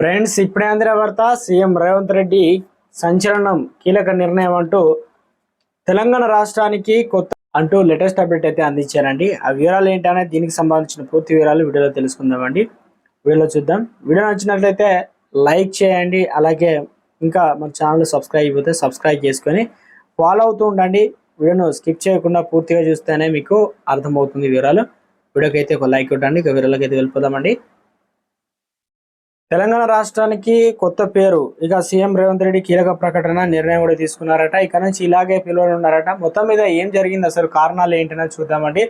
Friends, ఇప్పుడే అందిన వార్త. సీఎం రేవంత్ రెడ్డి సంచలనం కీలక నిర్ణయం అంటూ తెలంగాణ రాష్ట్రానికి కొత్త అంటూ లేటెస్ట్ అప్డేట్ అయితే అందించారండి. ఆ వివరాలు ఏంటనే దీనికి సంబంధించిన పూర్తి వివరాలు వీడియోలో తెలుసుకుందామండి. వీడియోలో చూద్దాం. వీడియో నచ్చినట్లయితే లైక్ చేయండి. అలాగే ఇంకా మన ఛానల్ సబ్స్క్రైబ్ అయిపోతే సబ్స్క్రైబ్ చేసుకొని ఫాలో అవుతూ ఉండండి. వీడియోను స్కిప్ చేయకుండా పూర్తిగా చూస్తేనే మీకు అర్థమవుతుంది వివరాలు. వీడియోకి అయితే ఒక లైక్ కొట్టండి. ఇక వివరాలకి అయితే వెళ్ళిపోదామండి. తెలంగాణ రాష్ట్రానికి కొత్త పేరు. ఇక సీఎం రేవంత్ రెడ్డి కీలక ప్రకటన నిర్ణయం కూడా తీసుకున్నారట. ఇక నుంచి ఇలాగే పిలువనున్నారట. మొత్తం మీద ఏం జరిగింది, అసలు కారణాలు ఏంటనేది చూద్దామండి.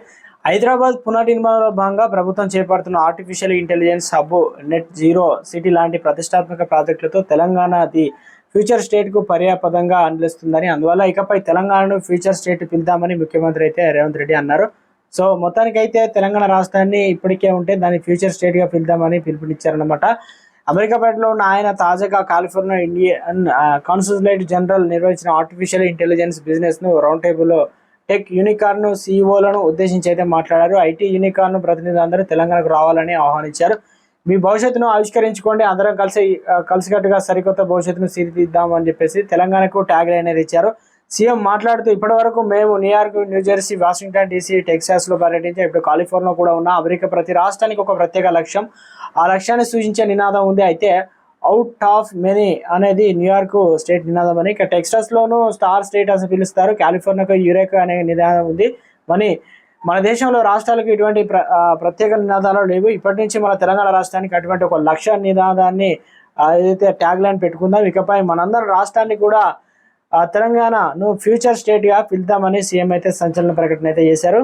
హైదరాబాద్ పునర్నిర్మాణంలో భాగంగా ప్రభుత్వం చేపడుతున్న artificial intelligence hub, net zero city లాంటి ప్రతిష్టాత్మక ప్రాజెక్టులతో తెలంగాణ ది ఫ్యూచర్ స్టేట్ కు పర్యాపదంగా అందిస్తుందని, అందువల్ల ఇకపై తెలంగాణను ఫ్యూచర్ స్టేట్ పిలుద్దామని ముఖ్యమంత్రి అయితే రేవంత్ రెడ్డి అన్నారు. సో మొత్తానికైతే తెలంగాణ రాష్ట్రాన్ని ఇప్పటికే ఉంటే దాన్ని ఫ్యూచర్ స్టేట్ గా పిలుద్దామని పిలుపునిచ్చారనమాట. అమెరికాపేటలో ఉన్న ఆయన తాజాగా కాలిఫోర్నియా ఇండియన్ కాన్సులేట్ జనరల్ నిర్వహించిన ఆర్టిఫిషియల్ ఇంటెలిజెన్స్ బిజినెస్ ను రౌండ్ టేబుల్ టెక్ యూనికార్న్ సీఈఓలను ఉద్దేశించి అయితే మాట్లాడారు. ఐటీ యూనికార్న్ ప్రతినిధులందరూ తెలంగాణకు రావాలని ఆహ్వానించారు. మీ భవిష్యత్తును ఆవిష్కరించుకోండి, అందరం కలిసికట్టుగా సరికొత్త భవిష్యత్తును తీర్చిదిద్దామని చెప్పేసి తెలంగాణకు ట్యాగ్ అనేది ఇచ్చారు. సీఎం మాట్లాడుతూ, ఇప్పటి వరకు మేము New York, New Jersey, Washington DC, Texas లో పర్యటించాం. ఇప్పుడు కాలిఫోర్నియా కూడా ఉన్న అమెరికా ప్రతి రాష్ట్రానికి ఒక ప్రత్యేక లక్ష్యం. ఆ లక్ష్యాన్ని సూచించే నినాదం ఉంది. అయితే అవుట్ ఆఫ్ మెనీ అనేది న్యూయార్క్ స్టేట్ నినాదం అని, ఇక టెక్సాస్ లోను స్టార్ స్టేట్ అని పిలుస్తారు. కాలిఫోర్నియాకు యురేకా అనే నినాదం ఉంది. మన దేశంలో రాష్ట్రాలకు ఇటువంటి ప్రత్యేక నినాదాలు లేవు. ఇప్పటి నుంచి మన తెలంగాణ రాష్ట్రానికి అటువంటి ఒక లక్ష్య నినాదాన్ని ఏదైతే ట్యాగ్ లైన్ పెట్టుకుందాం. ఇకపై మనందరం రాష్ట్రాన్ని కూడా తెలంగాణను ఫ్యూచర్ స్టేట్ గా పిలుద్దామని సీఎం అయితే సంచలన ప్రకటన అయితే చేశారు.